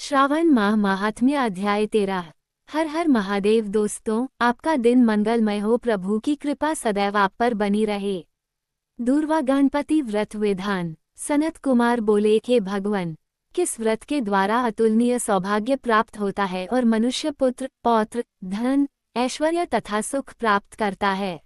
श्रावण माह माहात्म्य अध्याय 13। हर हर महादेव। दोस्तों, आपका दिन मंगलमय हो। प्रभु की कृपा सदैव आप पर बनी रहे। दूर्वा गणपति व्रत विधान। सनत कुमार बोले, हे भगवान, किस व्रत के द्वारा अतुलनीय सौभाग्य प्राप्त होता है और मनुष्य पुत्र, पौत्र, धन, ऐश्वर्य तथा सुख प्राप्त करता है।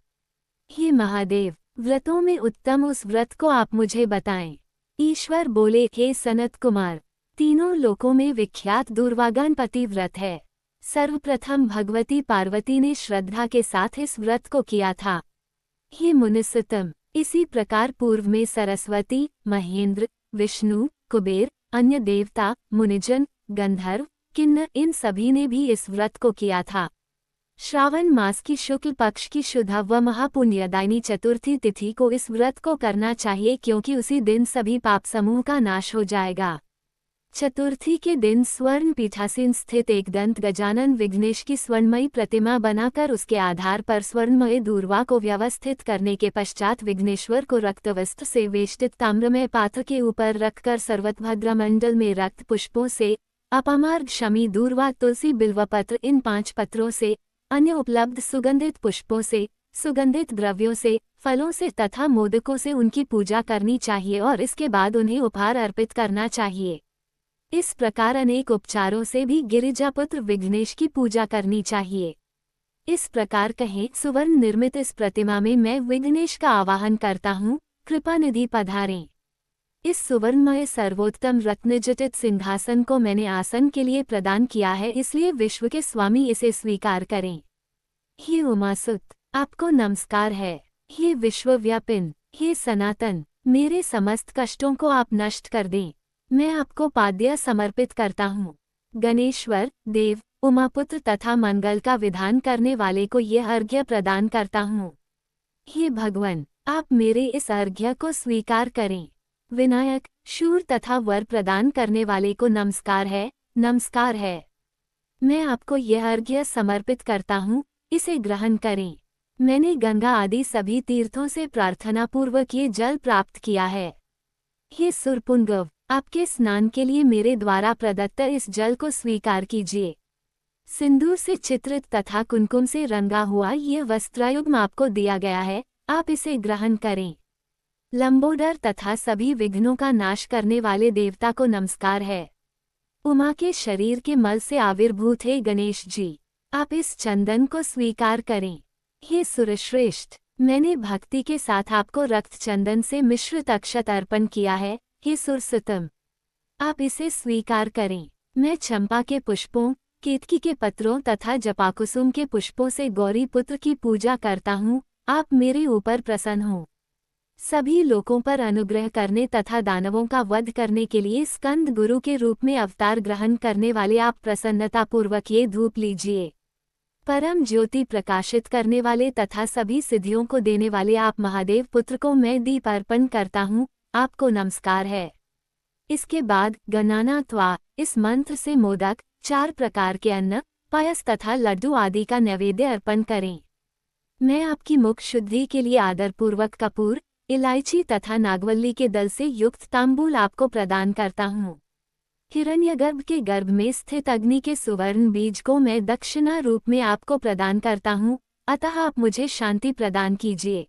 हे महादेव, व्रतों में उत्तम उस व्रत को आप मुझे बताएं। ईश्वर बोले, हे सनत कुमार, तीनों लोकों में विख्यात दूर्वा गणपति व्रत है। सर्वप्रथम भगवती पार्वती ने श्रद्धा के साथ इस व्रत को किया था। हे मुनिसुतम, इसी प्रकार पूर्व में सरस्वती, महेंद्र, विष्णु, कुबेर, अन्य देवता, मुनिजन, गंधर्व, किन्नर, इन सभी ने भी इस व्रत को किया था। श्रावण मास की शुक्ल पक्ष की शुद्ध व महापुण्यदायिनी चतुर्थी तिथि को इस व्रत को करना चाहिए, क्योंकि उसी दिन सभी पाप समूह का नाश हो जाएगा। चतुर्थी के दिन स्वर्ण पीठासीन स्थित एकदंत गजानन विघ्नेश की स्वर्णमयी प्रतिमा बनाकर उसके आधार पर स्वर्णमय दूर्वा को व्यवस्थित करने के पश्चात विघ्नेश्वर को रक्तवस्त्र से वेष्टित ताम्रमय पात्र के ऊपर रखकर सर्वतभद्र मंडल में रक्त पुष्पों से, अपामार्ग शमी, दूर्वा, तुलसी, बिल्वपत्र, इन 5 पत्रों से, अन्य उपलब्ध सुगंधित पुष्पों से, सुगंधित द्रव्यों से, फलों से तथा मोदकों से उनकी पूजा करनी चाहिए और इसके बाद उन्हें उपहार अर्पित करना चाहिए। इस प्रकार अनेक उपचारों से भी गिरिजापुत्र विघ्नेश की पूजा करनी चाहिए। इस प्रकार कहें, सुवर्ण निर्मित इस प्रतिमा में मैं विघ्नेश का आवाहन करता हूँ, कृपानिधि पधारें। इस सुवर्णमय सर्वोत्तम रत्नजटित सिंहासन को मैंने आसन के लिए प्रदान किया है, इसलिए विश्व के स्वामी इसे स्वीकार करें। हे उमासुत, आपको नमस्कार है। हे विश्वव्यापिन, हे सनातन, मेरे समस्त कष्टों को आप नष्ट कर दें। मैं आपको पाद्य समर्पित करता हूँ। गणेश्वर, देव, उमापुत्र तथा मंगल का विधान करने वाले को ये अर्घ्य प्रदान करता हूँ। हे भगवान, आप मेरे इस अर्घ्य को स्वीकार करें। विनायक, शूर तथा वर प्रदान करने वाले को नमस्कार है, नमस्कार है। मैं आपको यह अर्घ्य समर्पित करता हूँ, इसे ग्रहण करें। मैंने गंगा आदि सभी तीर्थों से प्रार्थनापूर्वक ये जल प्राप्त किया है। हे सुरपुंगव, आपके स्नान के लिए मेरे द्वारा प्रदत्त इस जल को स्वीकार कीजिए। सिंदूर से चित्रित तथा कुमकुम से रंगा हुआ ये वस्त्रयुग्म आपको दिया गया है, आप इसे ग्रहण करें। लंबोदर तथा सभी विघ्नों का नाश करने वाले देवता को नमस्कार है। उमा के शरीर के मल से आविर्भूत है गणेश जी, आप इस चंदन को स्वीकार करें। हे सुरश्रेष्ठ, मैंने भक्ति के साथ आपको रक्त चंदन से मिश्रित अक्षत अर्पण किया है। हे सुरसुतम, आप इसे स्वीकार करें। मैं चंपा के पुष्पों, केतकी के पत्रों तथा जपाकुसुम के पुष्पों से गौरी पुत्र की पूजा करता हूँ, आप मेरे ऊपर प्रसन्न हो। सभी लोगों पर अनुग्रह करने तथा दानवों का वध करने के लिए स्कंद गुरु के रूप में अवतार ग्रहण करने वाले आप प्रसन्नतापूर्वक ये धूप लीजिए। परम ज्योति प्रकाशित करने वाले तथा सभी सिद्धियों को देने वाले आप महादेव पुत्र को मैं दीप अर्पण करता हूँ, आपको नमस्कार है। इसके बाद गणानात्वा, इस मंत्र से मोदक, 4 प्रकार के अन्न, पायस तथा लड्डू आदि का नैवेद्य अर्पण करें। मैं आपकी मुख शुद्धि के लिए आदरपूर्वक कपूर, इलायची तथा नागवल्ली के दल से युक्त तांबूल आपको प्रदान करता हूँ। हिरण्यगर्भ के गर्भ में स्थित अग्नि के सुवर्ण बीज को मैं दक्षिणा रूप में आपको प्रदान करता हूँ, अतः आप मुझे शांति प्रदान कीजिए।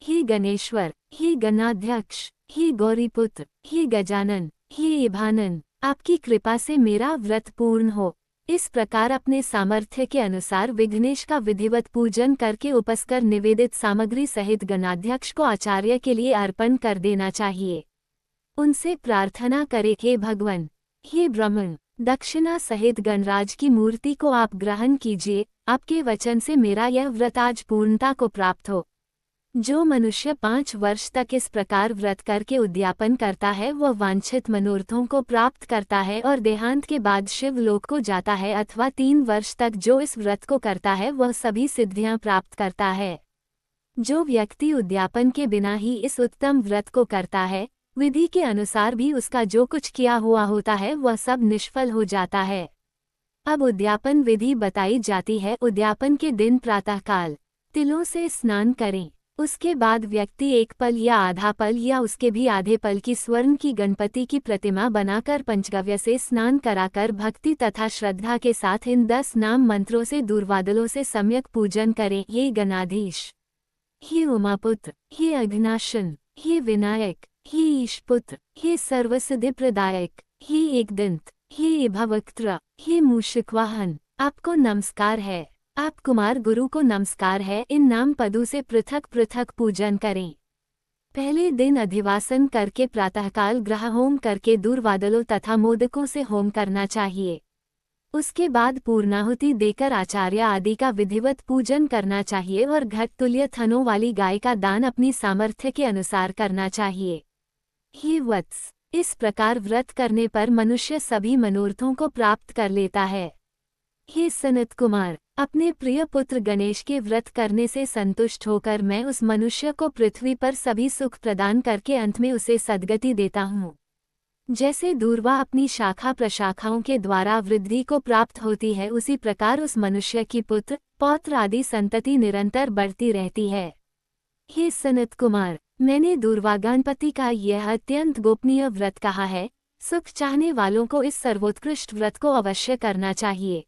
हे गणेश्वर, हे गणाध्यक्ष, हे गौरीपुत्र, हे गजानन, हे एभानन, आपकी कृपा से मेरा व्रत पूर्ण हो। इस प्रकार अपने सामर्थ्य के अनुसार विघ्नेश का विधिवत पूजन करके उपस्कर निवेदित सामग्री सहित गणाध्यक्ष को आचार्य के लिए अर्पण कर देना चाहिए। उनसे प्रार्थना करे, हे भगवान, हे ब्रह्मण, दक्षिणा सहित गणराज की मूर्ति को आप ग्रहण कीजिए। आपके वचन से मेरा यह व्रत आज पूर्णता को प्राप्त हो। जो मनुष्य 5 वर्ष तक इस प्रकार व्रत करके उद्यापन करता है, वह वांछित मनोरथों को प्राप्त करता है और देहांत के बाद शिवलोक को जाता है, अथवा 3 वर्ष तक जो इस व्रत को करता है वह सभी सिद्धियां प्राप्त करता है। जो व्यक्ति उद्यापन के बिना ही इस उत्तम व्रत को करता है, विधि के अनुसार भी उसका जो कुछ किया हुआ होता है वह सब निष्फल हो जाता है। अब उद्यापन विधि बताई जाती है। उद्यापन के दिन प्रातःकाल तिलों से स्नान करें। उसके बाद व्यक्ति एक पल या आधा पल या उसके भी आधे पल की स्वर्ण की गणपति की प्रतिमा बनाकर पंचगव्य से स्नान कराकर भक्ति तथा श्रद्धा के साथ इन 10 नाम मंत्रों से दुर्वादलों से सम्यक पूजन करें। हे गणाधीश, हे उमापुत्र, हे अघनाशन, हे विनायक, हे ईशपुत्र, हे सर्वसिद्धि प्रदायक, हे एकदंत, हे भवक्त्र, हे मूषिकवाहन, आपको नमस्कार है। आप कुमार गुरु को नमस्कार है। इन नाम पदों से पृथक पृथक पूजन करें। पहले दिन अधिवासन करके प्रातःकाल ग्रह होम करके दुर्वादलों तथा मोदकों से होम करना चाहिए। उसके बाद पूर्णाहुति देकर आचार्य आदि का विधिवत पूजन करना चाहिए और घट तुल्य थनों वाली गाय का दान अपनी सामर्थ्य के अनुसार करना चाहिए। हे वत्स, इस प्रकार व्रत करने पर मनुष्य सभी मनोरथों को प्राप्त कर लेता है। हे सनत कुमार, अपने प्रिय पुत्र गणेश के व्रत करने से संतुष्ट होकर मैं उस मनुष्य को पृथ्वी पर सभी सुख प्रदान करके अंत में उसे सद्गति देता हूँ। जैसे दूर्वा अपनी शाखा प्रशाखाओं के द्वारा वृद्धि को प्राप्त होती है, उसी प्रकार उस मनुष्य की पुत्र पौत्र आदि संतति निरंतर बढ़ती रहती है। हे सनत कुमार, मैंने दूर्वा गणपति का यह अत्यंत गोपनीय व्रत कहा है। सुख चाहने वालों को इस सर्वोत्कृष्ट व्रत को अवश्य करना चाहिए।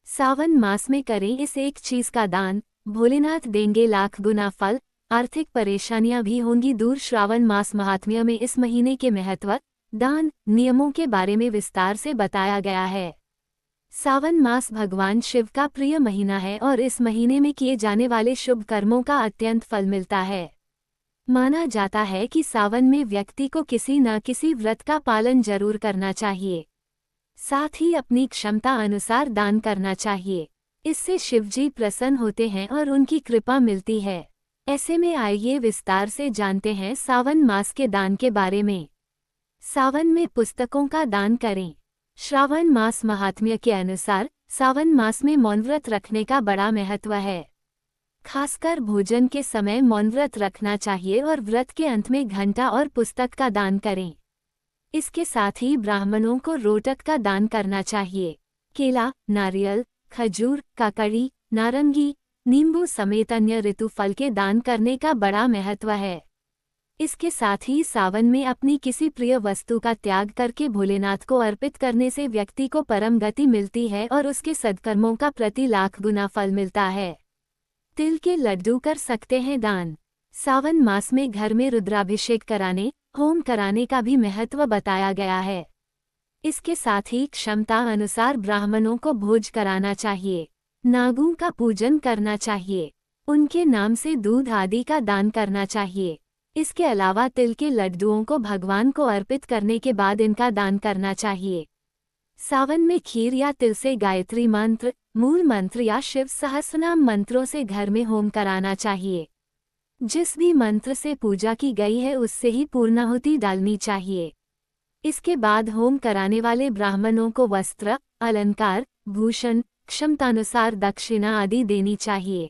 सावन मास में करें इस एक चीज का दान, भोलेनाथ देंगे लाख गुना फल। आर्थिक परेशानियां भी होंगी दूर। श्रावण मास महात्म्य में इस महीने के महत्व, दान, नियमों के बारे में विस्तार से बताया गया है। सावन मास भगवान शिव का प्रिय महीना है और इस महीने में किए जाने वाले शुभ कर्मों का अत्यंत फल मिलता है। माना जाता है कि सावन में व्यक्ति को किसी न किसी व्रत का पालन जरूर करना चाहिए। साथ ही अपनी क्षमता अनुसार दान करना चाहिए। इससे शिवजी प्रसन्न होते हैं और उनकी कृपा मिलती है। ऐसे में आइए विस्तार से जानते हैं सावन मास के दान के बारे में। सावन में पुस्तकों का दान करें। श्रावण मास महात्म्य के अनुसार सावन मास में मौन व्रत रखने का बड़ा महत्व है। खासकर भोजन के समय मौन व्रत रखना चाहिए और व्रत के अंत में घंटा और पुस्तक का दान करें। इसके साथ ही ब्राह्मणों को रोटक का दान करना चाहिए। केला, नारियल, खजूर, काकड़ी, नारंगी, नींबू समेत अन्य ऋतु फल के दान करने का बड़ा महत्व है। इसके साथ ही सावन में अपनी किसी प्रिय वस्तु का त्याग करके भोलेनाथ को अर्पित करने से व्यक्ति को परम गति मिलती है और उसके सद्कर्मों का प्रति लाख गुना फल मिलता है। तिल के लड्डू कर सकते हैं दान। सावन मास में घर में रुद्राभिषेक कराने, होम कराने का भी महत्व बताया गया है। इसके साथ ही क्षमता अनुसार ब्राह्मणों को भोज कराना चाहिए। नागों का पूजन करना चाहिए। उनके नाम से दूध आदि का दान करना चाहिए। इसके अलावा तिल के लड्डुओं को भगवान को अर्पित करने के बाद इनका दान करना चाहिए। सावन में खीर या तिल से गायत्री मंत्र, मूल मंत्र या शिव सहस्रनाम मंत्रों से घर में होम कराना चाहिए। जिस भी मंत्र से पूजा की गई है उससे ही पूर्णाहुति डालनी चाहिए। इसके बाद होम कराने वाले ब्राह्मणों को वस्त्र, अलंकार, भूषण, क्षमतानुसार दक्षिणा आदि देनी चाहिए।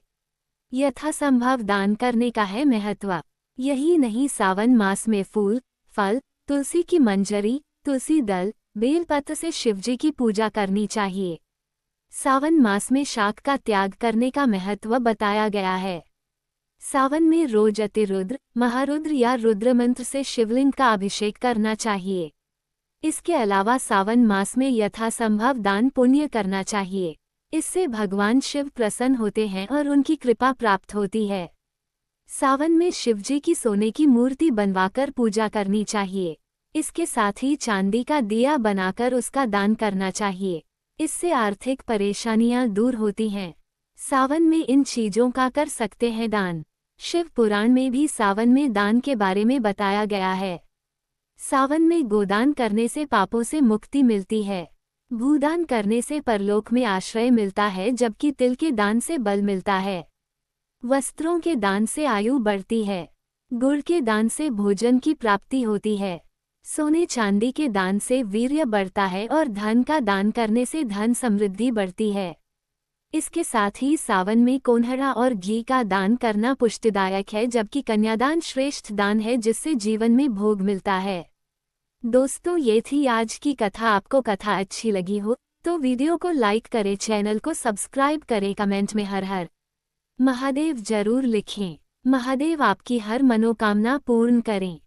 यथासंभव दान करने का है महत्व। यही नहीं, सावन मास में फूल, फल, तुलसी की मंजरी, तुलसी दल, बेलपत्र से शिवजी की पूजा करनी चाहिए। सावन मास में शाक का त्याग करने का महत्व बताया गया है। सावन में रोज अतिरुद्र, महारुद्र या रुद्र मंत्र से शिवलिंग का अभिषेक करना चाहिए। इसके अलावा सावन मास में यथासंभव दान पुण्य करना चाहिए। इससे भगवान शिव प्रसन्न होते हैं और उनकी कृपा प्राप्त होती है। सावन में शिवजी की सोने की मूर्ति बनवाकर पूजा करनी चाहिए। इसके साथ ही चांदी का दिया बनाकर उसका दान करना चाहिए। इससे आर्थिक परेशानियां दूर होती हैं। सावन में इन चीजों का कर सकते हैं दान। शिव पुराण में भी सावन में दान के बारे में बताया गया है। सावन में गोदान करने से पापों से मुक्ति मिलती है। भूदान करने से परलोक में आश्रय मिलता है, जबकि तिल के दान से बल मिलता है। वस्त्रों के दान से आयु बढ़ती है। गुड़ के दान से भोजन की प्राप्ति होती है। सोने चांदी के दान से वीर्य बढ़ता है और धन का दान करने से धन समृद्धि बढ़ती है। इसके साथ ही सावन में कोन्हड़ा और घी का दान करना पुष्टिदायक है, जबकि कन्यादान श्रेष्ठ दान है जिससे जीवन में भोग मिलता है। दोस्तों, ये थी आज की कथा। आपको कथा अच्छी लगी हो तो वीडियो को लाइक करें, चैनल को सब्सक्राइब करें, कमेंट में हर हर महादेव जरूर लिखें। महादेव आपकी हर मनोकामना पूर्ण करें।